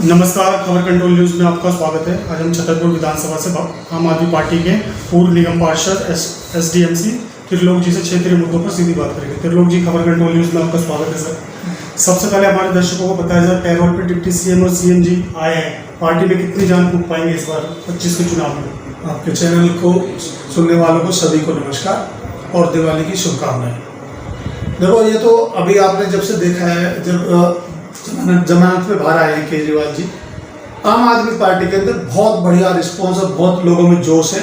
नमस्कार, खबर control news में आपका स्वागत है। आज हम छतरपुर विधानसभा से आम आदमी पार्टी के पूर्व निगम पार्षद एसडीएमसी त्रिलोक जी से क्षेत्रीय मुद्दों पर सीधी बात करेंगे। त्रिलोक जी, खबर कंट्रोल न्यूज़ में आपका स्वागत है सर। सबसे पहले हमारे दर्शकों को बताया जाए, पैरोल पर डिप्टी सीएम और सीएम जी आए हैं, पार्टी में कितनी जान फूंक पाएंगे इस बार 25 के चुनाव में? आपके चैनल को सुनने वालों को सभी को नमस्कार और दिवाली की शुभकामनाएं। देखो, ये तो अभी आपने जब से देखा है, जब जमानत पे बाहर आए हैं केजरीवाल जी, आम आदमी पार्टी के अंदर बहुत बढ़िया रिस्पॉन्स है, बहुत लोगों में जोश है।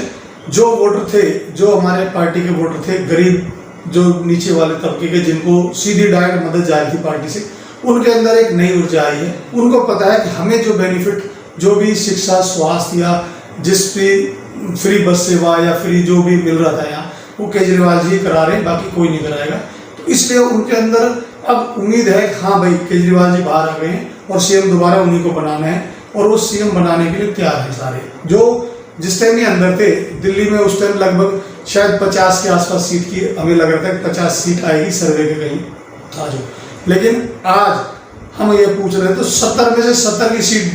जो वोटर थे, जो हमारे पार्टी के वोटर थे, गरीब जो नीचे वाले तबके के, जिनको सीधी डायरेक्ट मदद जा रही थी पार्टी से, उनके अंदर एक नई ऊर्जा आई है। उनको पता है कि हमें जो बेनिफिट, जो भी शिक्षा, स्वास्थ्य या जिस भी फ्री बस सेवा या फ्री जो भी मिल रहा था यहाँ, वो केजरीवाल जी करा रहे हैं, बाकी कोई नहीं कराएगा। तो इसलिए उनके अंदर अब उम्मीद है कि हाँ भाई, केजरीवाल जी बाहर आ गए हैं और सीएम दोबारा उन्हीं को बनाना है, और वो सीएम बनाने के लिए तैयार हैं सारे। जो जिस टाइम ये अंदर थे दिल्ली में, उस टाइम लगभग शायद 50 के आसपास सीट की हमें लग रहा था कि 50 सीट आएगी, सर्वे के कहीं था जो। लेकिन आज हम ये पूछ रहे हैं तो 70 में से 70 की सीट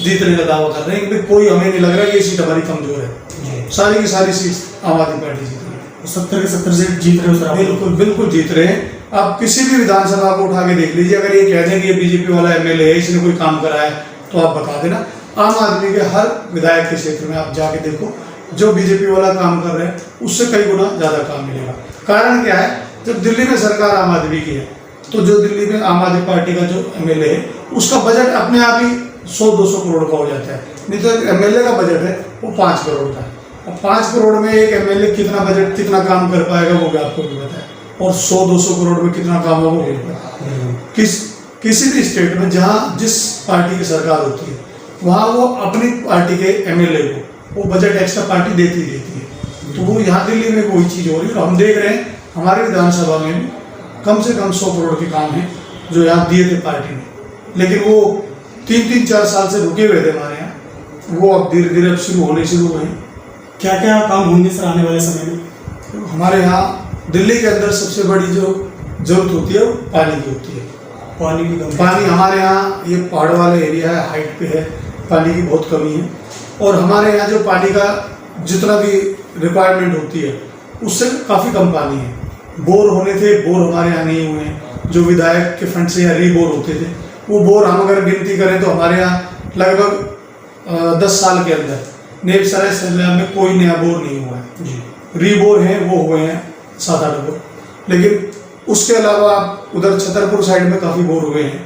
जीतने का दावा कर रहे हैं, क्योंकि कोई हमें नहीं लग रहा कि ये सीट हमारी कमजोर है। सारी की सारी सीट आम आदमी पार्टी जीत रही है। 70 के 70 सीट जीत रहे हो? बिल्कुल बिल्कुल जीत रहे हैं। आप किसी भी विधानसभा को उठा के देख लीजिए, अगर ये कह दें कि ये बीजेपी वाला एमएलए है, इसने कोई काम करा है, तो आप बता देना। आम आदमी के हर विधायक के क्षेत्र में आप जाके देखो, जो बीजेपी वाला काम कर रहे हैं उससे कई गुना ज्यादा काम मिलेगा। कारण क्या है, जब दिल्ली में सरकार आम आदमी की है, तो जो दिल्ली में आम आदमी पार्टी का जो एमएलए है, उसका बजट अपने आप ही 100-200 करोड़ का हो जाता है। नहीं तो एमएलए का बजट है वो 5 करोड़ का है। अब 5 करोड़ में एक एमएलए कितना बजट, कितना काम कर पाएगा, वो भी आपको भी पता है। और 100-200 करोड़ में कितना काम होगा, वो भी पता है। किसी भी स्टेट में जहाँ जिस पार्टी की सरकार होती है, वहाँ वो अपनी पार्टी के एमएलए को वो बजट एक्स्ट्रा पार्टी देती है। तो वो यहाँ दिल्ली में कोई चीज़ हो रही है। तो हम देख रहे हैं हमारे विधानसभा में भी कम से कम 100 करोड़ के काम हैं जो यहाँ दिए थे पार्टी ने, लेकिन वो 3-4 साल से रुके हुए थे हमारे यहाँ, वो अब धीरे धीरे अब शुरू हुए हैं। क्या क्या काम होंगे सर आने वाले समय में? तो हमारे यहाँ दिल्ली के अंदर सबसे बड़ी जो जरूरत होती है वो पानी की होती है। पानी की कमी? पानी हमारे यहाँ, ये पहाड़ वाले एरिया है, हाइट पे है, पानी की बहुत कमी है। और हमारे यहाँ जो पानी का जितना भी रिक्वायरमेंट होती है उससे काफ़ी कम पानी है। बोर होने थे, बोर हमारे यहाँ नहीं हुए हैं। जो विधायक के फंड से यहाँ रीबोर होते थे, वो बोर हम अगर गिनती करें तो हमारे यहाँ लगभग 10 साल के अंदर नेप सराय सैलाब में कोई नया बोर नहीं हुआ है जी। रीबोर हैं वो हुए हैं 7-8 बोर, लेकिन उसके अलावा आप उधर छतरपुर साइड में काफ़ी बोर हुए हैं,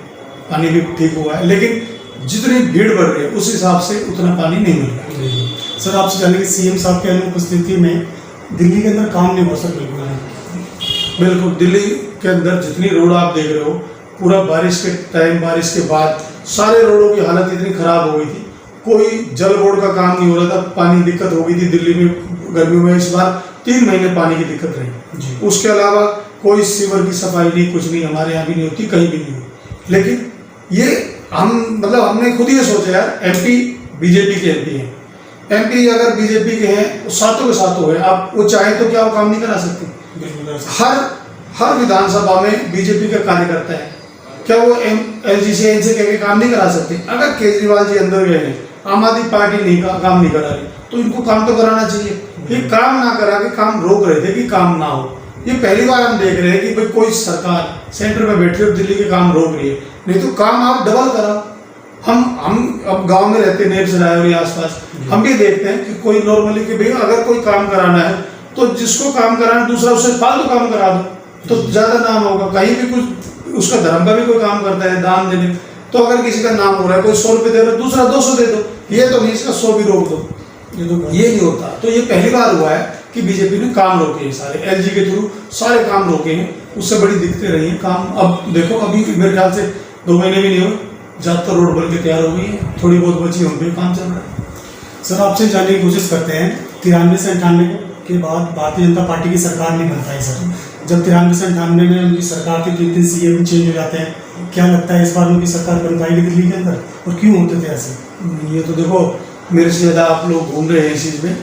पानी भी ठीक हुआ है। लेकिन जितनी भीड़ बढ़ रही है उस हिसाब से उतना पानी नहीं मिल रहा है। सर, आपसे जाने कि सीएम साहब के अनुपस्थिति में दिल्ली के अंदर काम नहीं हो सकता? बिल्कुल, दिल्ली के अंदर जितनी रोड आप देख रहे हो, पूरा बारिश के टाइम, बारिश के बाद सारे रोडों की हालत इतनी खराब हो गई थी, कोई जल बोर्ड का काम नहीं हो रहा था। पानी दिक्कत हो गई थी दिल्ली में गर्मियों में, इस बार 3 महीने पानी की दिक्कत रही। उसके अलावा कोई सीवर की सफाई नहीं, कुछ नहीं, हमारे यहाँ भी नहीं होती, कहीं भी नहीं हुई। लेकिन ये हमने खुद ही सोचा यार, एमपी बीजेपी के एमपी हैं, एमपी अगर बीजेपी के हैं तो सातों के सातों है। आप वो चाहे तो क्या वो काम नहीं करा सकते? हर विधानसभा में बीजेपी का कार्यकर्ता है, क्या वो एलजी से इनसे कह के काम नहीं करा सकते? अगर केजरीवाल जी अंदर गए हैं, आम आदमी पार्टी नहीं काम नहीं करा रही, तो इनको काम तो कराना चाहिए। ये काम ना करा के काम रोक रहे थे कि काम ना हो। ये पहली बार हम देख रहे हैं कि भाई कोई सरकार सेंटर में बैठी और दिल्ली के काम रोक रही है। नहीं तो काम आप डबल कराओ। हम अब गांव में रहते हैं, नेप सराय और आसपास, हम भी देखते हैं कि कोई नॉर्मली कि भाई अगर कोई काम कराना है तो जिसको काम कराना दूसरा उससे फालतू काम करा दो, तो ज्यादा नाम होगा। कहीं भी कुछ उसका धर्म का भी कोई काम करता है, दान देने, तो अगर किसी का नाम हो रहा है, कोई 100 रुपये दे रहा है, दूसरा 200 दे दो। ये तो नहीं, इसका 100 भी रोक दो, ये नहीं होता। तो ये पहली बार हुआ है कि बीजेपी ने काम रोके हैं, सारे एलजी के थ्रू सारे काम रोके हैं। उससे बड़ी दिक्कतें रही हैं। काम अब देखो, अभी मेरे ख्याल से 2 महीने भी नहीं हुए, ज्यादातर रोड बन के तैयार हो गई है, थोड़ी बहुत बची, उन पर काम चल रहा है। सर, आपसे जानने की कोशिश करते हैं, 93 से 98 के बाद भारतीय जनता पार्टी की सरकार नहीं बन पाई सर। जब 93 से 98 में उनकी सरकार थी, 3 सीएम चेंज हो जाते हैं, क्या लगता है इस बार उनकी सरकार बन पाएगी दिल्ली के अंदर, और क्यों होते थे ऐसे? ये तो देखो, मेरे से ज़्यादा आप लोग घूम रहे हैं इस चीज़ में।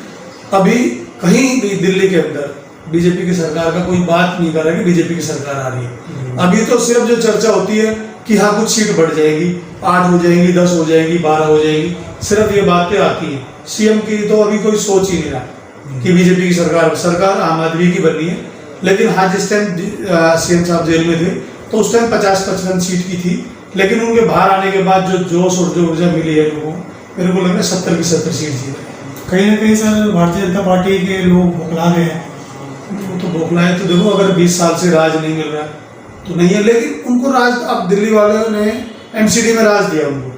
अभी कहीं भी दिल्ली के अंदर बीजेपी की सरकार का कोई बात नहीं कर रहा है कि बीजेपी की सरकार आ रही है। अभी तो सिर्फ जो चर्चा होती है कि हाँ कुछ सीट बढ़ जाएगी, 8 हो जाएंगी, 10 हो जाएंगी, 12 हो जाएंगी, सिर्फ ये बातें आती हैं। सीएम की तो अभी कोई सोच ही नहीं रहा कि बीजेपी की सरकार आम आदमी की बननी है। लेकिन हाँ, जिस टाइम सीएम साहब जेल में थे तो उस टाइम 50-55 सीट की थी, लेकिन उनके बाहर आने के बाद जो जोश और जो ऊर्जा मिली है लोगों को, मेरे को लग रहा है 70 की 70 सीट जीत रहे। कहीं ना कहीं सर भारतीय जनता पार्टी के लोग बौखला गए हैं। वो तो बौखला है, तो देखो अगर 20 साल से राज नहीं मिल रहा तो नहीं है, लेकिन उनको राज, अब दिल्ली वालों ने एमसीडी में राज दिया, उनको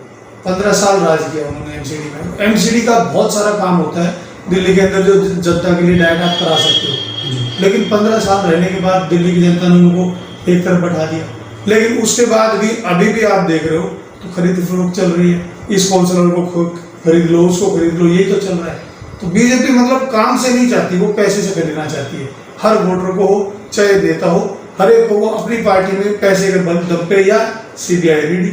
15 साल राज किया उन्होंने एमसीडी में। एमसीडी का बहुत सारा काम होता है दिल्ली के अंदर जो जनता के लिए डायट आप करा सकते हो, लेकिन 15 साल रहने के बाद दिल्ली की जनता ने उनको एक तरफ बैठा दिया। लेकिन उसके बाद भी अभी भी आप देख रहे हो तो खरीद फरोख्त चल रही है, इस काउंसलर को खरीद लो, उसको खरीद लो, यही तो चल रहा है। तो बीजेपी मतलब काम से नहीं चाहती, वो पैसे से खरीदना चाहती है। हर वोटर को हो चाहे नेता हो, हर एक को वो अपनी पार्टी में पैसे के दम पे या सीबीआई ईडी,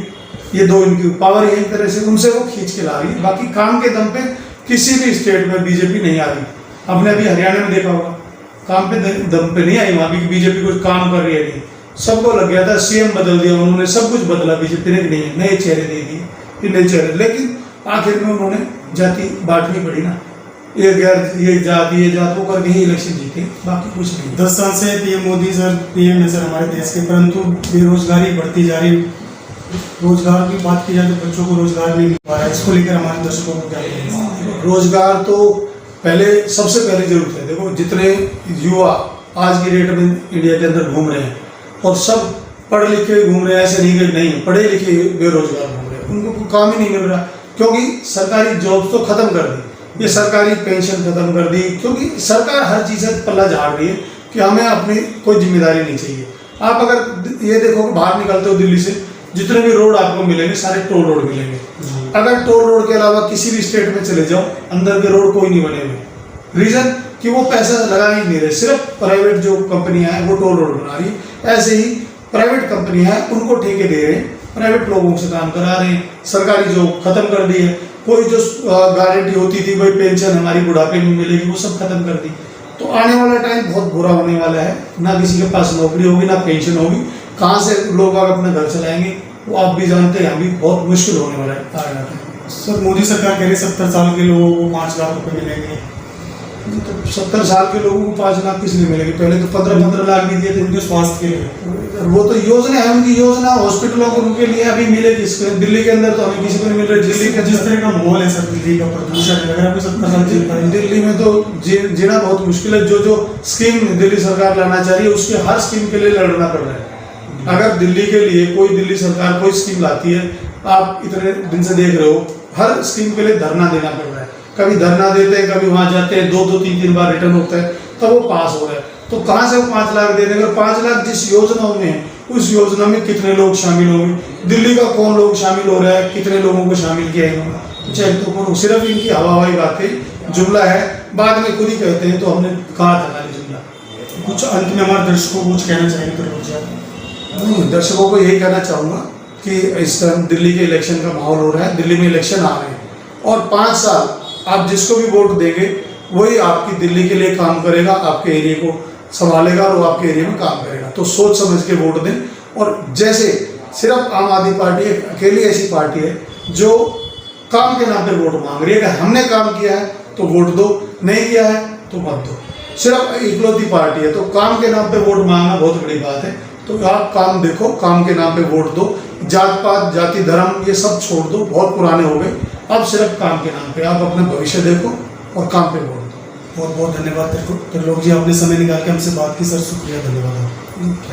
ये दो इनकी पावर है, एक तरह से उनसे वो खींच के ला रही है। बाकी काम के दम पे किसी भी स्टेट में बीजेपी नहीं आ रही। हमने अभी हरियाणा में देखा होगा, काम पे दम पे नहीं आई, वहाँ भी बीजेपी कुछ काम कर रही है नहीं। सबको लग गया था सीएम बदल दिया उन्होंने, सब कुछ बदला बीजेपी ने, नहीं नए चेहरे दे दिए, नए चेहरे। लेकिन आखिर में उन्होंने जाति बांटनी पड़ी ना, ये जाति ये जात वो करके ही इलेक्शन जीते, बाकी कुछ नहीं। 10 साल से पीएम मोदी सर पीएम है सर हमारे देश के, परंतु बेरोजगारी बढ़ती जा रही। रोजगार की बात की जाए तो बच्चों को रोजगार नहीं मिल पा रहा है, इसको लेकर हमारे दर्शकों को क्या कहेंगे? रोजगार तो पहले सबसे पहली जरूरत है। देखो जितने युवा आज की डेट में इंडिया के अंदर घूम रहे हैं और सब पढ़ लिखे घूम रहे हैं, ऐसे नहीं कि नहीं पढ़े लिखे बेरोजगार घूम रहे हैं, उनको कोई काम ही नहीं मिल रहा, क्योंकि सरकारी जॉब तो खत्म कर दी, ये सरकारी पेंशन खत्म कर दी, क्योंकि सरकार हर चीज़ से पल्ला झाड़ रही है कि हमें अपनी कोई जिम्मेदारी नहीं चाहिए। आप अगर ये देखो कि बाहर निकलते हो दिल्ली से, जितने भी रोड आपको मिलेंगे सारे टोल रोड मिलेंगे। अगर टोल रोड के अलावा किसी भी स्टेट में चले जाओ, अंदर के रोड कोई नहीं बने हुए। रीजन कि वो पैसा लगा ही नहीं रहे, सिर्फ प्राइवेट जो कंपनियां हैं वो टोल रोड बना रही है। ऐसे ही प्राइवेट कंपनियां हैं उनको ठेके दे रहे हैं, प्राइवेट लोगों से काम करा रहे हैं, सरकारी जॉब खत्म कर दी है। कोई जो गारंटी होती थी, कोई पेंशन हमारी बुढ़ापे में मिलेगी, वो सब खत्म कर दी। तो आने वाला टाइम बहुत बुरा होने वाला है, ना किसी के पास नौकरी होगी ना पेंशन होगी, कहाँ से लोग अपना घर चलाएंगे वो आप भी जानते हैं, अभी बहुत मुश्किल होने वाला है। सर मोदी सरकार कह रही 70 साल के लोगों को 5 लाख रुपए मिलेंगे, तो 70 साल के लोगों को 5 लाख किस लिए मिलेगी? पहले तो 15-15 लाख भी दिए थे उनके स्वास्थ्य के लिए। वो तो योजना है उनकी, योजना हॉस्पिटलों को उनके लिए अभी मिलेगी। दिल्ली के अंदर तो हमें किसी को नहीं मिल रहा। दिल्ली का जिस तरह का माहौल है सर, दिल्ली का प्रदूषण है, अगर आपको 70 साल जीत पाए दिल्ली में तो जीना बहुत मुश्किल है। जो स्कीम दिल्ली सरकार लाना चाह रही है उसके हर स्कीम के लिए लड़ना पड़ रहा है। अगर दिल्ली के लिए कोई दिल्ली सरकार कोई स्कीम लाती है, आप इतने दिन से देख रहे हो, हर स्कीम के लिए धरना देना पड़ रहा है। कभी धरना देते हैं, कभी वहां जाते हैं, 2-3 बार रिटर्न होता है, तब वो पास हो रहा है। तो कहाँ से वो 5 लाख दे देंगे? 5 लाख जिस योजना में है, उस योजना में कितने लोग शामिल होंगे? दिल्ली का कौन लोग शामिल हो रहा है? कितने लोगों को शामिल किया इन्होंने? चाहे तो सिर्फ इनकी हवाई बातें, जुमला है, बाद में खुद ही कहते हैं तो हमने कहा था खाली जुमला। कुछ अंत में हमारे दर्शकों को कुछ कहना चाहेंगे तो लोग जाए। दर्शकों को यही कहना चाहूँगा कि इस टाइम दिल्ली के इलेक्शन का माहौल हो रहा है, दिल्ली में इलेक्शन आ रहे हैं और 5 साल आप जिसको भी वोट देंगे वही आपकी दिल्ली के लिए काम करेगा, आपके एरिया को संभालेगा और वो आपके एरिया में काम करेगा। तो सोच समझ के वोट दें। और जैसे सिर्फ आम आदमी पार्टी एक अकेली ऐसी पार्टी है जो काम के नाम पे वोट मांग रही है कि हमने काम किया है तो वोट दो, नहीं किया है तो मत दो। सिर्फ इकलौती पार्टी है, तो काम के नाम पे वोट मांगना बहुत बड़ी बात है। तो आप काम देखो, काम के नाम पे वोट दो, जात पात जाति धर्म ये सब छोड़ दो, बहुत पुराने हो गए। अब सिर्फ काम के नाम पे आप अपना भविष्य देखो और काम पे वोट दो। बहुत बहुत धन्यवाद त्रिलोक जी, आपने समय निकाल के हमसे बात की सर, शुक्रिया, धन्यवाद।